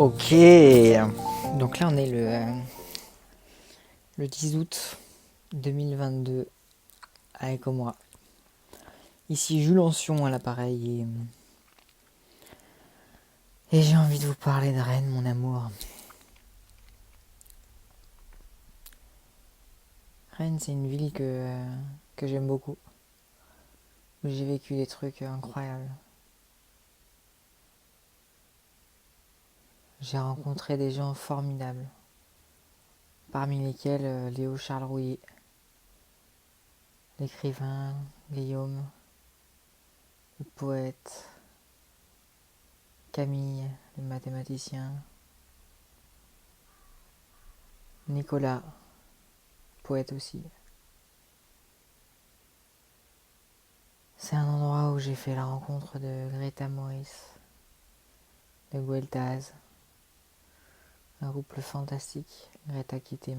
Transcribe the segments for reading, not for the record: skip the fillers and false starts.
Ok, donc là on est le 10 août 2022 avec moi. Ici Jules Ancion à l'appareil et j'ai envie de vous parler de Rennes, mon amour. Rennes, c'est une ville que j'aime beaucoup, où j'ai vécu des trucs incroyables. J'ai rencontré des gens formidables, parmi lesquels Léo Charles Rouillet, l'écrivain, Guillaume, le poète, Camille, le mathématicien, Nicolas, poète aussi. C'est un endroit où j'ai fait la rencontre de Greta Maurice, de Gueltaz, un couple fantastique. Greta qui était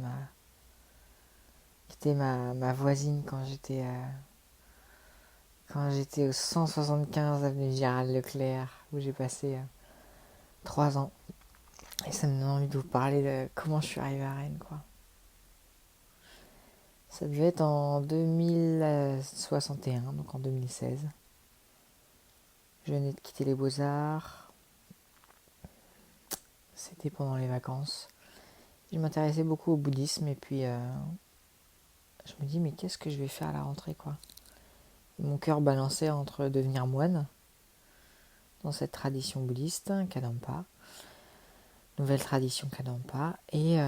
ma voisine quand j'étais au 175 avenue Gérald Leclerc, où j'ai passé 3 ans. Et ça me donne envie de vous parler de comment je suis arrivée à Rennes, quoi. Ça devait être en 2061, donc en 2016. Je venais de quitter les Beaux-Arts. C'était pendant les vacances. Je m'intéressais beaucoup au bouddhisme et puis je me dis mais qu'est-ce que je vais faire à la rentrée, quoi. Et mon cœur balançait entre devenir moine dans cette tradition bouddhiste, Kadampa, nouvelle tradition Kadampa, et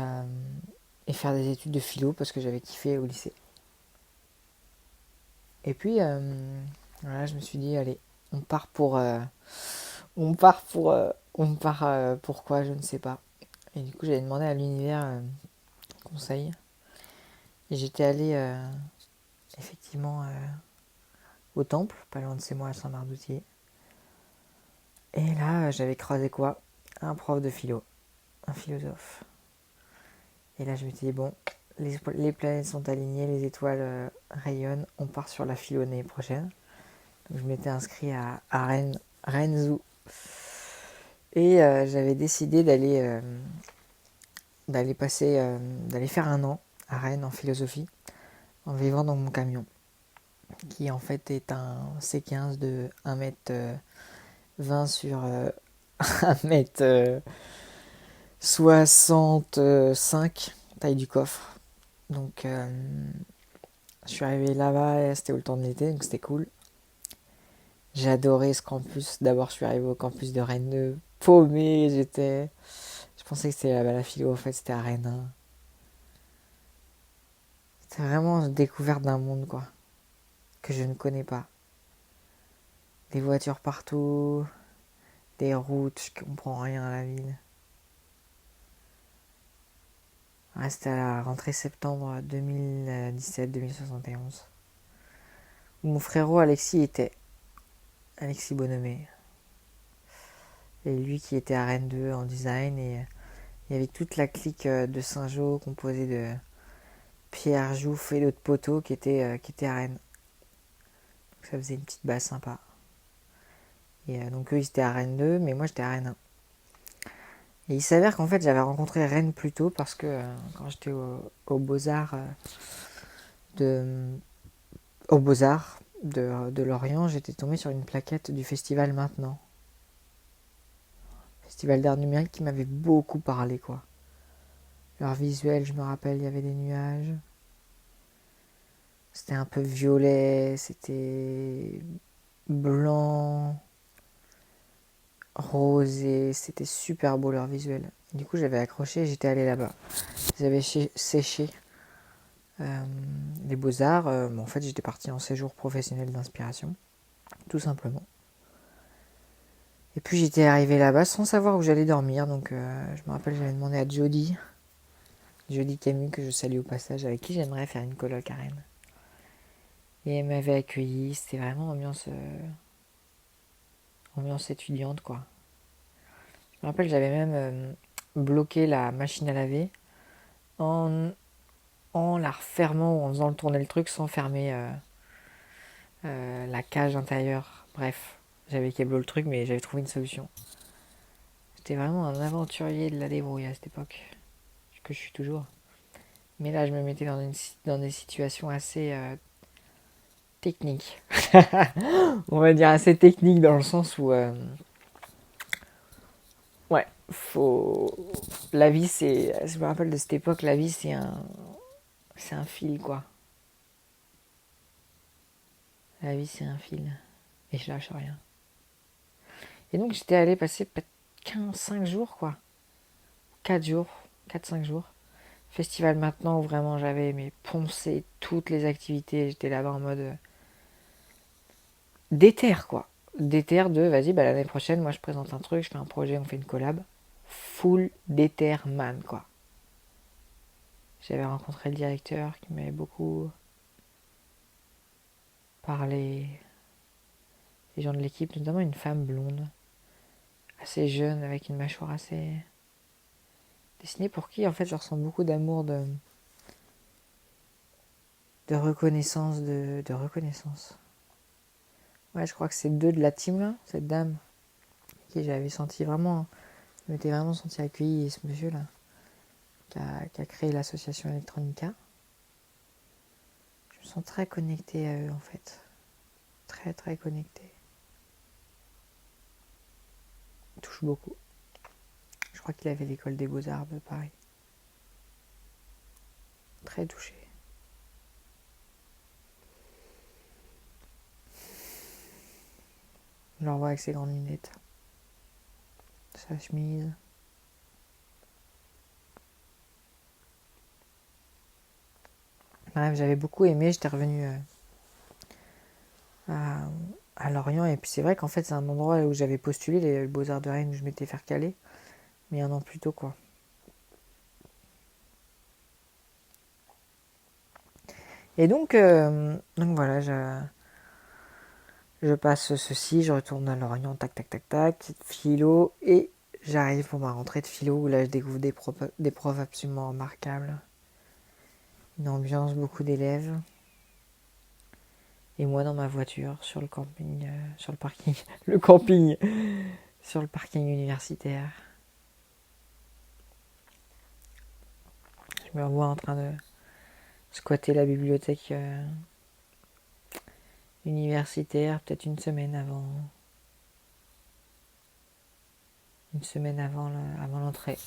faire des études de philo parce que j'avais kiffé au lycée. Et puis voilà, je me suis dit allez, on part pourquoi je ne sais pas. Et du coup j'avais demandé à l'univers conseil et j'étais allée effectivement au temple, pas loin de chez moi à Saint-Mardoutier. Et là, j'avais croisé quoi? Un prof de philo, un philosophe. Et là, je m'étais dit, bon, les planètes sont alignées, les étoiles rayonnent, on part sur la philo l'année prochaine. Donc, je m'étais inscrit à Rennes, Rennes Zoo. Et j'avais décidé d'aller faire un an à Rennes en philosophie, en vivant dans mon camion, qui en fait est un C15 de 1m20 sur 1m65, taille du coffre. Donc je suis arrivé là-bas, c'était au temps de l'été, donc c'était cool. J'ai adoré ce campus. D'abord, je suis arrivé au campus de Rennes 2, paumé, Je pensais que c'était là-bas la philo, en fait, c'était à Rennes 1. C'était vraiment une découverte d'un monde, quoi, que je ne connais pas. Des voitures partout, des routes, je comprends rien à la ville. Ouais, c'était à la rentrée septembre 2017-2071. Où mon frérot Alexis était. Alexis Bonhomé. Et lui qui était à Rennes 2 en design. Et il y avait toute la clique de Saint-Jean composée de Pierre Jouff et d'autres poteaux qui étaient à Rennes. Donc ça faisait une petite base sympa. Et donc eux ils étaient à Rennes 2, mais moi j'étais à Rennes 1. Et il s'avère qu'en fait j'avais rencontré Rennes plus tôt parce que quand j'étais au Beaux-Arts de, au Beaux-Arts de Lorient, j'étais tombé sur une plaquette du festival Maintenant. Festival d'art numérique qui m'avait beaucoup parlé, quoi. Leur visuel, je me rappelle, il y avait des nuages. C'était un peu violet, c'était blanc, rosé, c'était super beau leur visuel. Du coup, j'avais accroché et j'étais allé là-bas. Ils avaient séché les beaux-arts. En fait, j'étais parti en séjour professionnel d'inspiration, tout simplement. Et puis j'étais arrivé là-bas sans savoir où j'allais dormir. Donc je me rappelle, j'avais demandé à Jody Camus, que je salue au passage, avec qui j'aimerais faire une coloc à Rennes. Et elle m'avait accueilli, c'était vraiment ambiance étudiante, quoi. Je me rappelle, j'avais même bloqué la machine à laver en, en la refermant ou en faisant tourner le truc sans fermer la cage intérieure. Bref, j'avais câblé le truc, mais j'avais trouvé une solution. J'étais vraiment un aventurier de la débrouille à cette époque, que je suis toujours. Mais là, je me mettais dans des situations assez techniques. On va dire assez techniques dans le sens où, ouais, faut. La vie, c'est. Je me rappelle de cette époque, la vie, c'est un fil, quoi. La vie, c'est un fil. Et je lâche rien. Et donc, j'étais allée passer peut-être 5 jours, quoi. 4 jours, 4 5 jours. Festival maintenant où vraiment j'avais mais poncé toutes les activités. J'étais là-bas en mode déter, quoi. Déter de vas-y, bah, l'année prochaine, moi je présente un truc, je fais un projet, on fait une collab. Full déter man, quoi. J'avais rencontré le directeur qui m'avait beaucoup parlé. Les gens de l'équipe, notamment une femme blonde, assez jeune, avec une mâchoire assez dessinée, pour qui en fait je ressens beaucoup d'amour, de reconnaissance, de reconnaissance. Ouais, je crois que c'est deux de la team, là, cette dame, qui j'avais senti vraiment, je m'étais vraiment senti accueilli, et ce monsieur-là, qui a créé l'association Electronica. Je me sens très connectée à eux, en fait. Très, très connectée. Il touche beaucoup. Je crois qu'il avait l'école des Beaux-Arts de Paris. Très touché. Je le revois avec ses grandes lunettes. Sa chemise. Bref, j'avais beaucoup aimé. J'étais revenue à Lorient. Et puis c'est vrai qu'en fait, c'est un endroit où j'avais postulé les Beaux-Arts de Rennes, où je m'étais fait caler. Mais un an plus tôt, quoi. Et donc voilà, je passe ceci, je retourne à Lorient, tac, tac, tac, tac, philo, et j'arrive pour ma rentrée de philo, où là je découvre des profs absolument remarquables. Une ambiance, beaucoup d'élèves. Et moi dans ma voiture, sur le camping, sur le parking, le camping, sur le parking universitaire. Je me revois en train de squatter la bibliothèque universitaire, peut-être une semaine avant l'entrée.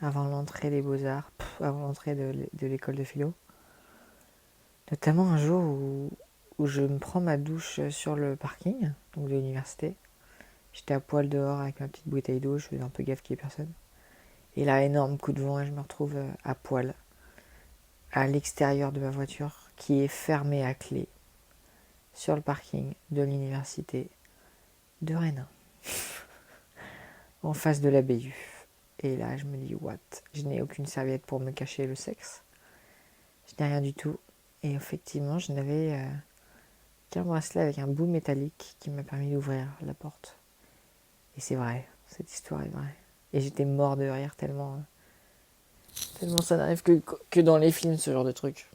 Avant l'entrée des Beaux-Arts, avant l'entrée de l'école de philo. Notamment un jour où je me prends ma douche sur le parking, donc de l'université. J'étais à poil dehors avec ma petite bouteille d'eau, je faisais un peu gaffe qu'il n'y ait personne. Et là, énorme coup de vent et je me retrouve à poil, à l'extérieur de ma voiture, qui est fermée à clé, sur le parking de l'université de Rennes, en face de la BU. Et là, je me dis, what? Je n'ai aucune serviette pour me cacher le sexe. Je n'ai rien du tout. Et effectivement, je n'avais qu'un bracelet avec un bout métallique qui m'a permis d'ouvrir la porte. Et c'est vrai, cette histoire est vraie. Et j'étais mort de rire tellement ça n'arrive que dans les films, ce genre de truc.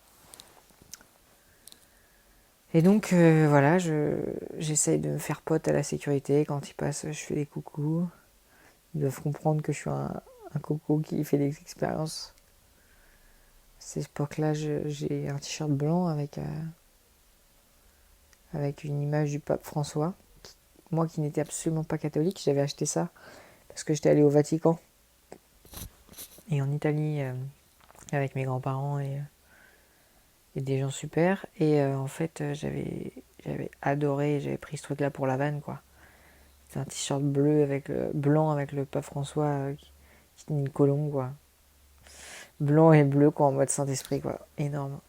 Et donc, voilà, j'essaye de me faire pote à la sécurité. Quand ils passent, je fais des coucous. Ils doivent comprendre que je suis un coco qui fait des expériences. À cette époque-là, j'ai un t-shirt blanc avec une image du pape François. Moi qui n'étais absolument pas catholique, j'avais acheté ça parce que j'étais allé au Vatican et en Italie avec mes grands-parents et des gens super. Et en fait, j'avais adoré, j'avais pris ce truc-là pour la vanne, quoi. C'est un t-shirt blanc avec le pape François qui tenait une colombe, quoi. Blanc et bleu, quoi, en mode Saint-Esprit, quoi. Énorme.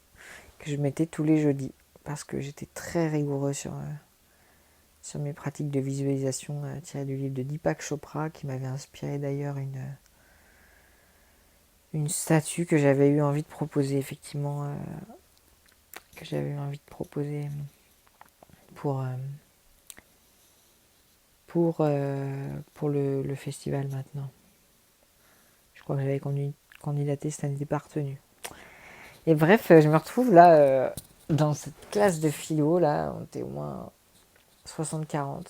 Que je mettais tous les jeudis parce que j'étais très rigoureux sur mes pratiques de visualisation tirées du livre de Deepak Chopra qui m'avait inspiré d'ailleurs une statue que j'avais eu envie de proposer effectivement que j'avais eu envie de proposer pour le festival maintenant. Je crois que j'avais candidaté, ça n'était pas retenu. Et bref, je me retrouve là dans cette classe de philo, là, on était au moins 60-40.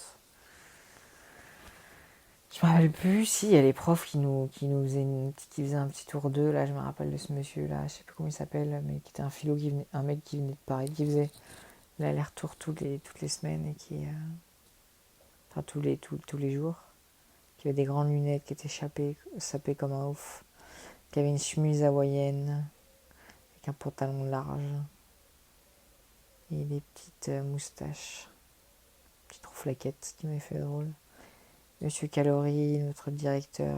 Je Je me rappelle plus. Si, il y a les profs qui faisaient un petit tour d'eux. Là, je me rappelle de ce monsieur-là. Je sais plus comment il s'appelle, mais qui était un mec qui venait de Paris, qui faisait l'aller-retour toutes les semaines et enfin, tous les jours. Qui avait des grandes lunettes, qui était sapé comme un ouf. Qui avait une chemise hawaïenne avec un pantalon large et des petites moustaches, petite rouflaquette, ce qui m'avait fait drôle. Monsieur Calori, notre directeur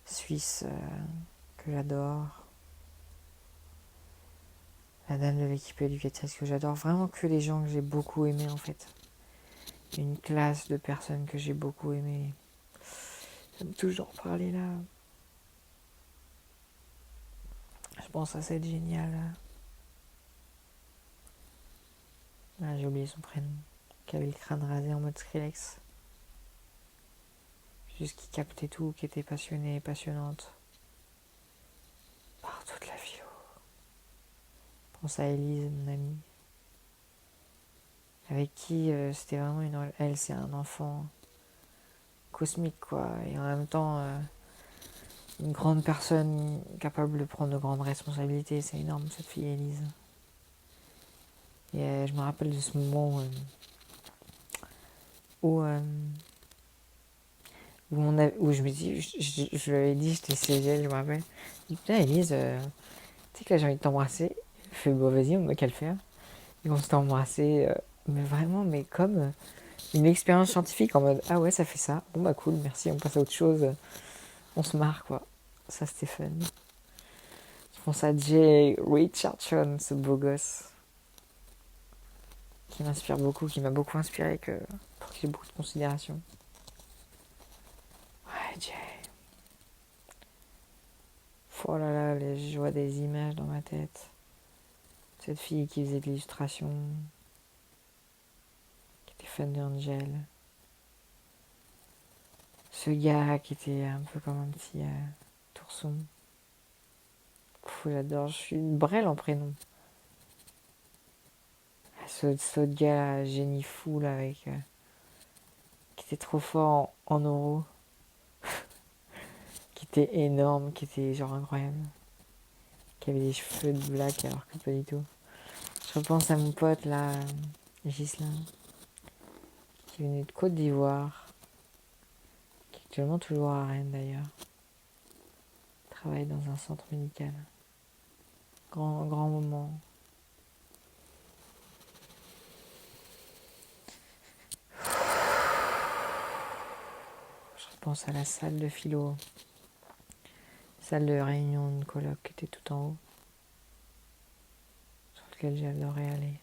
suisse que j'adore. La dame de l'équipe éducatrice que j'adore. Vraiment que les gens que j'ai beaucoup aimés en fait. Une classe de personnes que j'ai beaucoup aimées. J'aime toujours parler là. Je pense à cette géniale. Ah, j'ai oublié son prénom. Qui avait le crâne rasé en mode Skrillex. Juste qui captait tout, qui était passionnée et passionnante. Par toute la philo. Je pense à Elise, mon amie. Avec qui c'était vraiment une... Elle, c'est un enfant cosmique, quoi. Et en même temps, une grande personne capable de prendre de grandes responsabilités. C'est énorme, cette fille Elise. Et je me rappelle de ce moment où, où je me dis, je lui avais dit, j'étais CGL, je me rappelle. Je dis, putain, Elise, tu sais que là j'ai envie de t'embrasser. Elle fait, bon, vas-y, on va qu'à le faire. Et on s'est embrassé, mais vraiment, mais comme une expérience scientifique en mode, ah ouais, ça fait ça. Bon, bah cool, merci, on passe à autre chose. On se marre, quoi. Ça, c'était fun. Je pense à Jay Richardson, ce beau gosse, qui m'inspire beaucoup, qui m'a beaucoup inspiré, pour qui j'ai beaucoup de considération. Ouais, Jay. Oh là là, je vois des images dans ma tête. Cette fille qui faisait de l'illustration, qui était fan d'Angel. Ce gars qui était un peu comme un petit tourson. J'adore, je suis une brêle en prénom. Ce gars génie fou là, avec, qui était trop fort en euros, qui était énorme, qui était genre incroyable, qui avait des cheveux de black alors que pas du tout. Je repense à mon pote là, Ghislain, qui venait de Côte d'Ivoire, qui est actuellement toujours à Rennes d'ailleurs. Il travaille dans un centre médical. Grand moment. Je repense à la salle de philo, salle de réunion de colloque qui était tout en haut, sur laquelle j'adorais aller.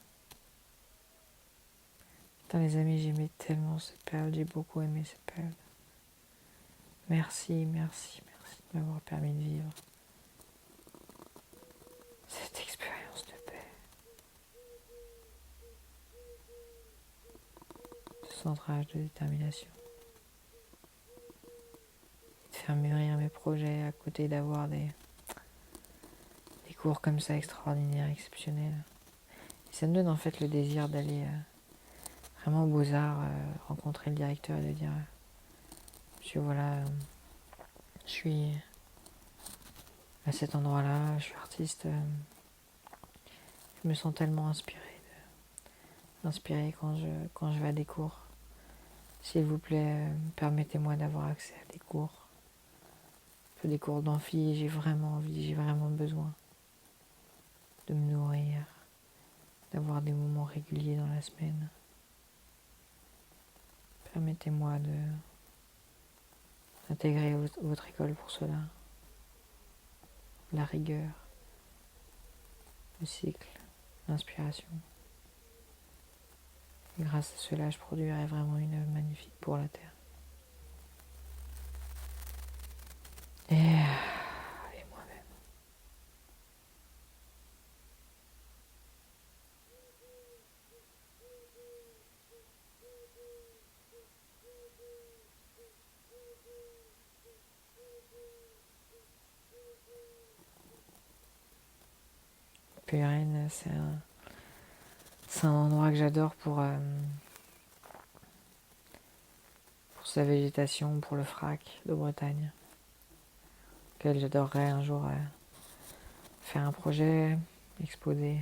Putain les amis, j'aimais tellement cette période, j'ai beaucoup aimé cette période. Merci de m'avoir permis de vivre cette expérience de paix, de centrage, de détermination. De faire mûrir mes projets à côté d'avoir des cours comme ça extraordinaires, exceptionnels. Et ça me donne en fait le désir d'aller vraiment aux Beaux-Arts, rencontrer le directeur et de dire monsieur voilà, je suis à cet endroit-là, je suis artiste, je me sens tellement inspiré quand je vais à des cours. S'il vous plaît, permettez-moi d'avoir accès à des cours d'amphi, j'ai vraiment envie, j'ai vraiment besoin de me nourrir, d'avoir des moments réguliers dans la semaine. Permettez-moi d'intégrer votre école pour cela. La rigueur, le cycle, l'inspiration. Et grâce à cela, je produirai vraiment une œuvre magnifique pour la Terre. Et moi-même. Puis Rennes, c'est un endroit que j'adore pour pour sa végétation, pour le FRAC de Bretagne, auquel j'adorerais un jour faire un projet, exposer.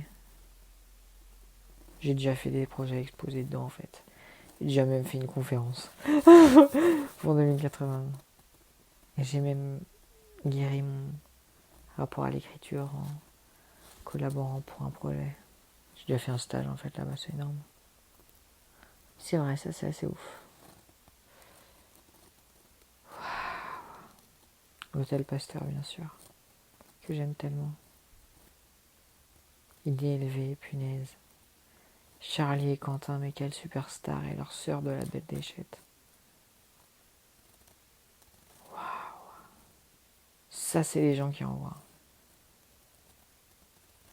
J'ai déjà fait des projets exposés dedans en fait. J'ai déjà même fait une conférence pour 2080. Et j'ai même guéri mon rapport à l'écriture en collaborant pour un projet. J'ai déjà fait un stage en fait là-bas, c'est énorme. C'est vrai, ça c'est assez ouf. L'hôtel Pasteur bien sûr, que j'aime tellement. Idée élevée, punaise. Charlie et Quentin, mais quelle superstar, et leur sœur de la bête déchette. Ça, c'est les gens qui envoient.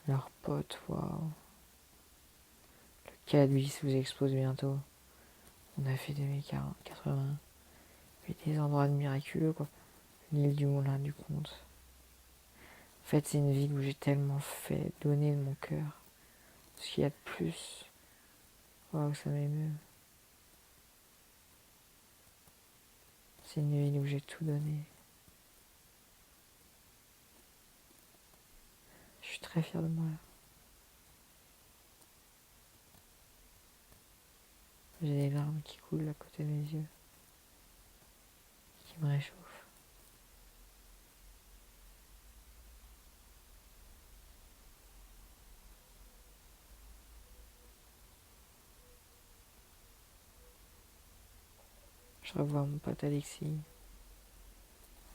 Leurs potes, waouh. Le Cadbury vous expose bientôt. On a fait 2080. Et des endroits miraculeux, quoi. L'île du Moulin du Comte. En fait, c'est une ville où j'ai tellement fait donner de mon cœur. Ce qu'il y a de plus. Waouh, ça m'émeut. C'est une ville où j'ai tout donné. Je suis très fière de moi là. J'ai des larmes qui coulent à côté de mes yeux. Qui me réchauffent. Je revois mon pote Alexis.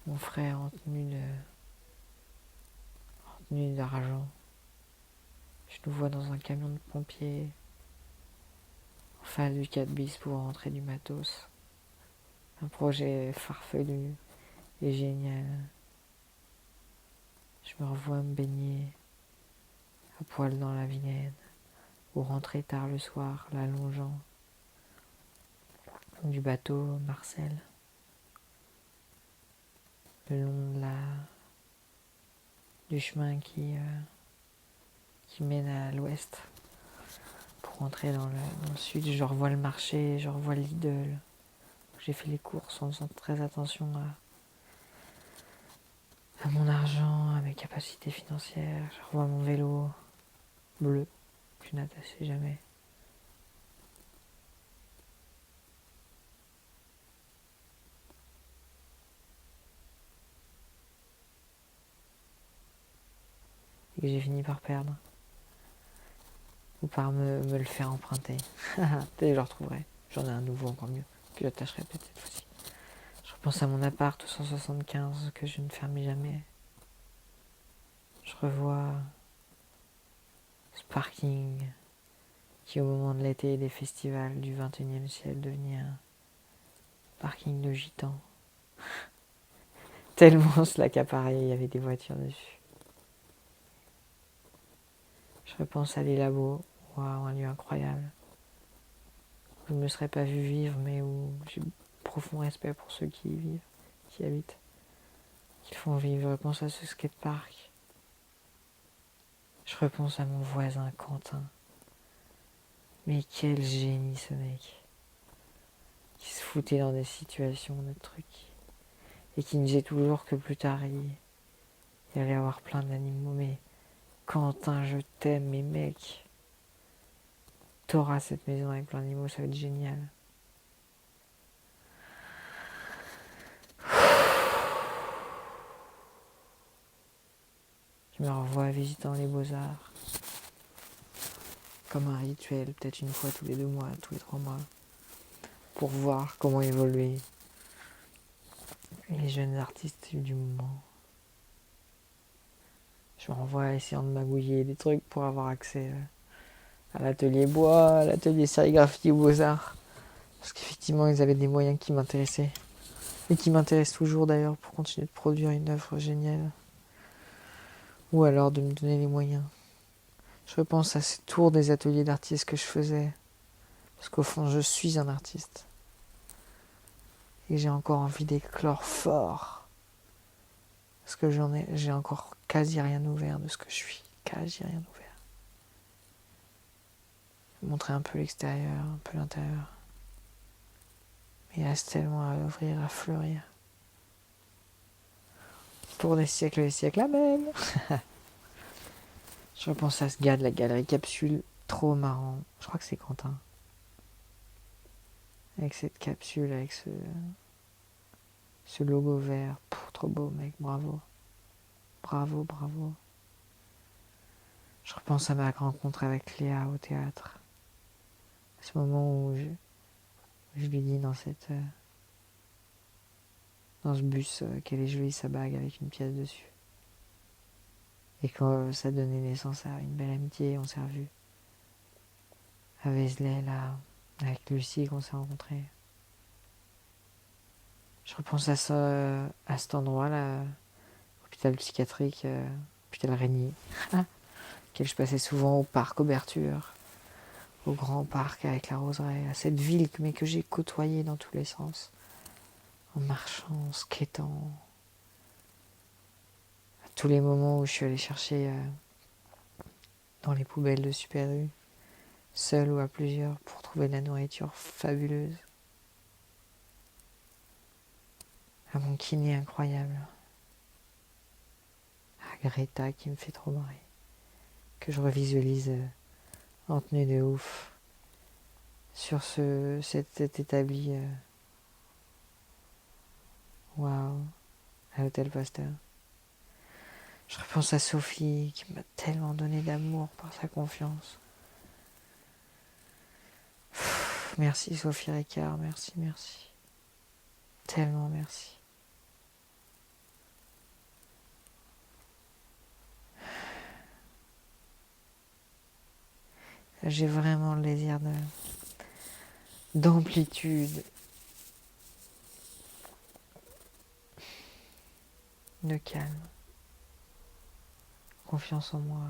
Mon frère en tenue d'argent. Je nous vois dans un camion de pompiers. En face du 4 bis pour rentrer du matos. Un projet farfelu et génial. Je me revois me baigner à poil dans la Vilaine ou rentrer tard le soir, la longeant du bateau Marcel, le long du chemin qui mène à l'ouest pour rentrer dans le sud. Je revois le marché, je revois l'Idole. J'ai fait les courses en faisant très attention à mon argent, à mes capacités financières. Je revois mon vélo bleu que je n'attachais jamais. Et que j'ai fini par perdre. Ou par me le faire emprunter. Peut-être que je le retrouverai. J'en ai un nouveau encore mieux, que j'attacherai peut-être cette fois-ci. Je repense à mon appart au 175 que je ne fermais jamais. Je revois ce parking qui au moment de l'été et des festivals du 21e siècle devenait un parking de gitans. Tellement cela l'accaparait, il y avait des voitures dessus. Je repense à les labos, waouh, un lieu incroyable. Où je ne me serais pas vu vivre, mais où j'ai profond respect pour ceux qui y vivent, qui y habitent, qui le font vivre. Je repense à ce skatepark. Je repense à mon voisin Quentin. Mais quel génie ce mec. Qui se foutait dans des situations de trucs. Et qui me disait toujours que plus tard il allait avoir plein d'animaux. Mais Quentin, je t'aime, mais mec, t'auras cette maison avec plein d'animaux, ça va être génial. Je me revois visitant les beaux-arts. Comme un rituel, peut-être une fois tous les 2 mois, tous les 3 mois. Pour voir comment évoluer les jeunes artistes du moment. Je me renvoie essayant de magouiller des trucs pour avoir accès à l'atelier bois, à l'atelier sérigraphie aux Beaux-Arts. Parce qu'effectivement, ils avaient des moyens qui m'intéressaient. Et qui m'intéressent toujours d'ailleurs pour continuer de produire une œuvre géniale. Ou alors de me donner les moyens. Je repense à ces tours des ateliers d'artistes que je faisais. Parce qu'au fond, je suis un artiste. Et j'ai encore envie d'éclore fort. Parce que j'ai encore quasi rien ouvert de ce que je suis. Quasi rien ouvert. Montrer un peu l'extérieur, un peu l'intérieur. Mais il reste tellement à ouvrir, à fleurir. Pour des siècles et des siècles, amen. Je repense à ce gars de la galerie Capsule, trop marrant. Je crois que c'est Quentin. Avec cette capsule, avec ce logo vert. Pff, trop beau, mec, bravo. Bravo, bravo. Je repense à ma rencontre avec Léa au théâtre. À ce moment où je lui dis dans ce bus qu'elle est jolie sa bague avec une pièce dessus. Et quand ça donnait naissance à une belle amitié, on s'est revus. À Vézelay, là, avec Lucie qu'on s'est rencontrés. Je repense à cet endroit-là, hôpital psychiatrique, hôpital Régnier, auquel je passais souvent au parc Auberture, au grand parc avec la roseraie, à cette ville mais que j'ai côtoyée dans tous les sens, en marchant, en skatant, à tous les moments où je suis allée chercher dans les poubelles de Super U, seul ou à plusieurs, pour trouver de la nourriture fabuleuse. À mon kiné incroyable, à Greta qui me fait trop marrer, que je revisualise en tenue de ouf sur cet établi waouh, à l'hôtel Pasteur. Je repense à Sophie qui m'a tellement donné d'amour par sa confiance. Merci Sophie Ricard, merci, merci. Tellement merci. J'ai vraiment le désir d'amplitude, de calme, confiance en moi.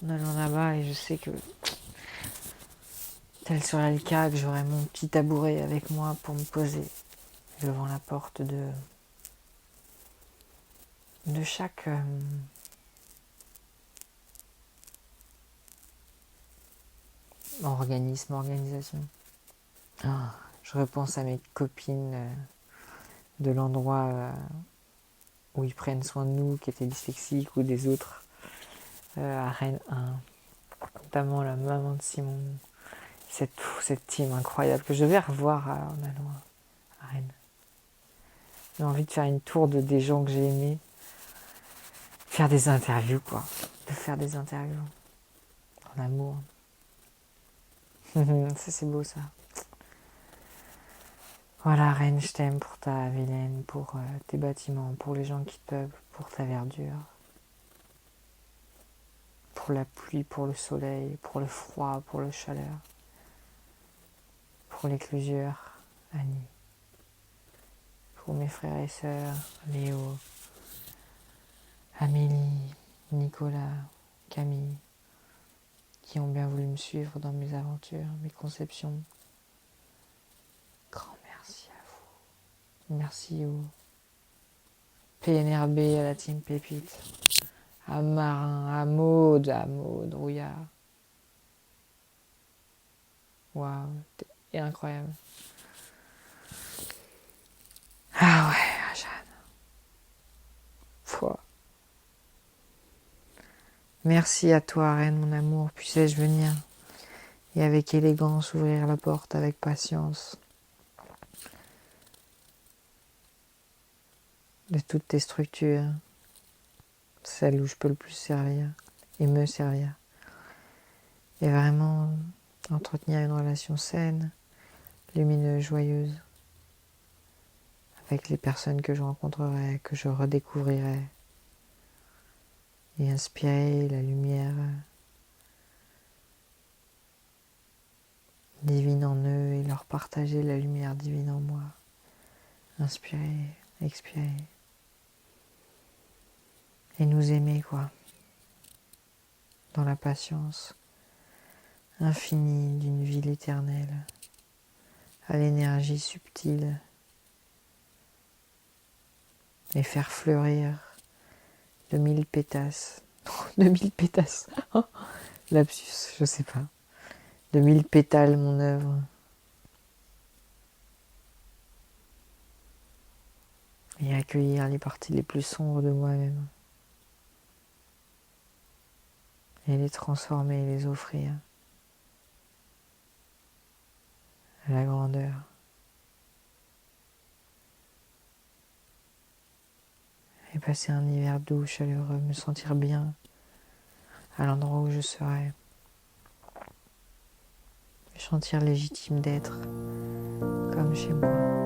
En allant là-bas, et je sais que tel serait le cas, que j'aurais mon petit tabouret avec moi pour me poser devant la porte de chaque organisation. Je repense à mes copines de l'endroit où ils prennent soin de nous, qui étaient dyslexiques, ou des autres à Rennes 1, notamment la maman de Simon, cette team incroyable que je vais revoir en allant à Rennes. J'ai envie de faire une tour des gens que j'ai aimés, faire des interviews, quoi, de faire des interviews en amour. Ça c'est beau ça. Voilà, Rennes, je t'aime pour ta Vilaine, pour tes bâtiments, pour les gens qui te peuplent, pour ta verdure, pour la pluie, pour le soleil, pour le froid, pour la chaleur, pour l'éclusure, Annie, pour mes frères et sœurs, Léo, Amélie, Nicolas, Camille, qui ont bien voulu me suivre dans mes aventures, mes conceptions. Grand merci à vous. Merci au PNRB, à la team Pépite, à Marin, à Maud Rouillard. Waouh, c'est incroyable. Ah ouais, Jeanne. Pouah. Merci à toi, Reine, mon amour. Puissais-je venir et avec élégance ouvrir la porte avec patience de toutes tes structures, celles où je peux le plus servir et me servir. Et vraiment entretenir une relation saine, lumineuse, joyeuse, avec les personnes que je rencontrerai, que je redécouvrirai, et inspirer la lumière divine en eux et leur partager la lumière divine en moi. Inspirer, expirer. Et nous aimer, quoi. Dans la patience infinie d'une ville éternelle, à l'énergie subtile, et faire fleurir de 1000 pétasses. De 1000 pétasses. Lapsus, je sais pas. De 1000 pétales mon œuvre. et accueillir les parties les plus sombres de moi-même et les transformer et les offrir à la grandeur. Et passer un hiver doux, chaleureux, me sentir bien à l'endroit où je serai. Me sentir légitime d'être comme chez moi.